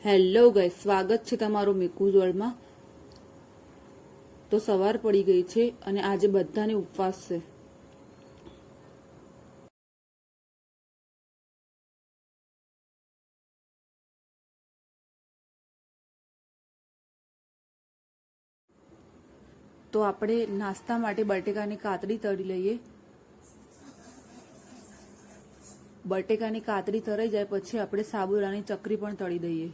Hello guys, સ્વાગત છે તમારું મિકુઝ વર્લ્ડમાં। તો સવાર પડી ગઈ છે અને આજે બધાને ઉપવાસ છે। તો આપણે નાસ્તા માટે બટેકાની કાતરી તળી લઈએ। બટેકાની કાતરી તળાઈ જાય પછી આપણે સાબુદાણાની ચકરી પણ તળી દઈએ।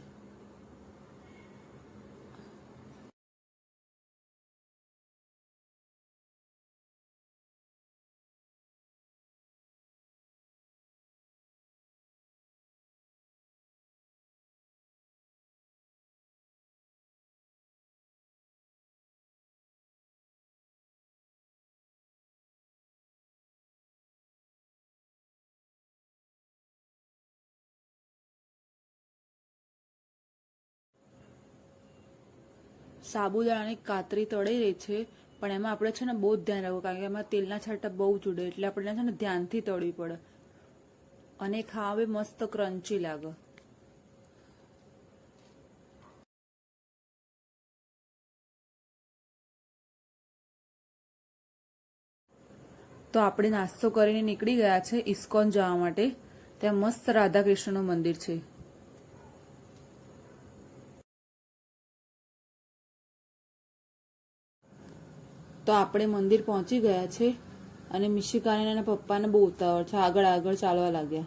સાબુદાણાની કાતરી તળાઈ રહી છે, પણ એમાં આપણે છે ને બહુ જ ધ્યાન રાખવું, કારણ કે એમાં તેલના છાંટા બહુ જ ઉડે, એટલે આપણે છે ને ધ્યાનથી તળવી પડે અને ખાવા મસ્ત ક્રન્ચી લાગે। તો આપણે નાસ્તો કરીને નીકળી ગયા છે ઇસ્કોન જવા માટે। ત્યાં મસ્ત રાધા કૃષ્ણનું મંદિર છે। તો આપણે મંદિર પહોંચી ગયા છે અને મિશિકાને અને પપ્પાને બહુ ઉતાવળ છે, આગળ આગળ ચાલવા લાગ્યા,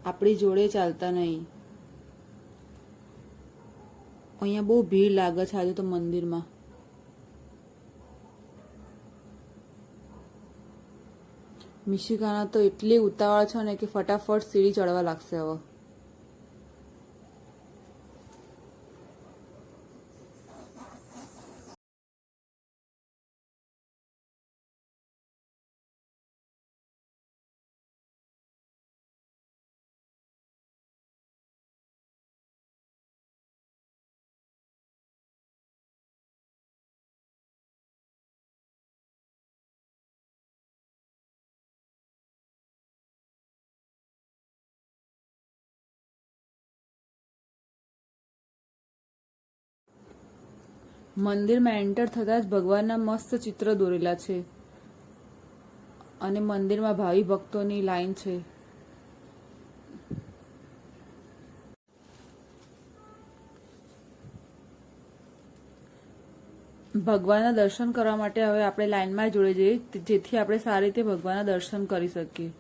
આપણી જોડે ચાલતા નહીં। અહીંયા બહુ ભીડ લાગે છે આજે તો મંદિરમાં। મિશિકાના તો એટલી ઉતાવળ છે ને કે ફટાફટ સીડી ચડવા લાગશે હવે। મંદિરમાં એન્ટર થતાં જ ભગવાનના મસ્ત ચિત્ર દોરેલા છે અને મંદિરમાં ભાવિ ભક્તોની લાઈન છે। ભગવાનના દર્શન કરવા માટે હવે આપણે લાઈનમાં જોડે જઈએ, જેથી આપણે સારી રીતે ભગવાનના દર્શન કરી શકીએ।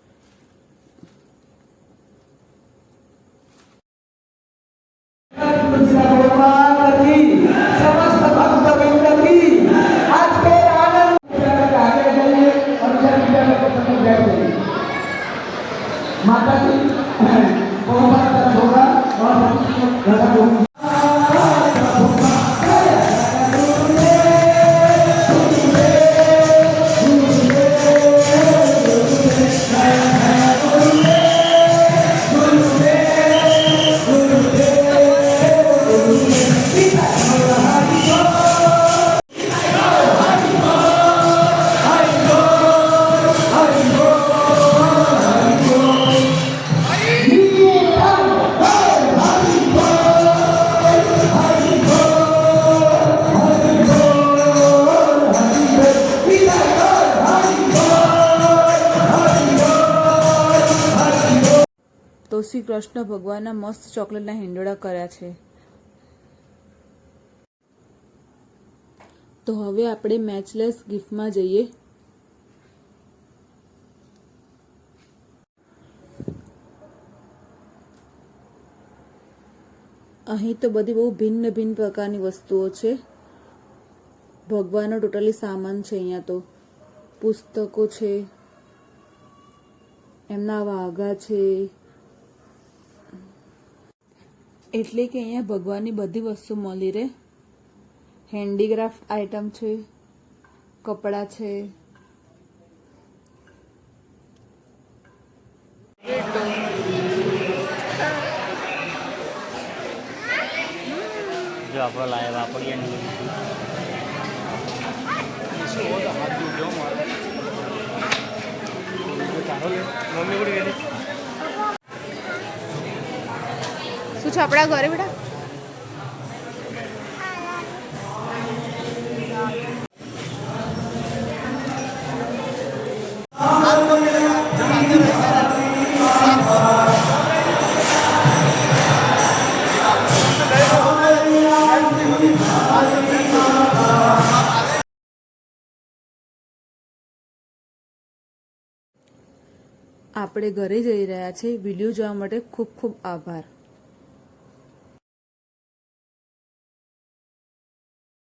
તો શ્રી કૃષ્ણ ભગવાનના મસ્ત ચોકલેટના હિંડોળા કર્યા છે। તો હવે આપણે મેચલેસ ગિફ્ટમાં જઈએ। અહીં તો બધી બહુ ભિન્ન ભિન્ન પ્રકારની વસ્તુઓ છે। ભગવાનનો ટોટલી સામાન છે। અહીંયા તો પુસ્તકો છે, એમના વાઘા છે, એટલે કે અહીંયા ભગવાનની બધી વસ્તુ મળી રહે। હેન્ડીક્રાફ્ટ આઇટમ છે, કપડાં છે। જો આપણો લાઈવ વાપરીએ શું છે આપણા ઘરે બેટા? આપણે ઘરે જઈ રહ્યા છે. વિડીયો જોવા માટે ખૂબ ખૂબ આભાર.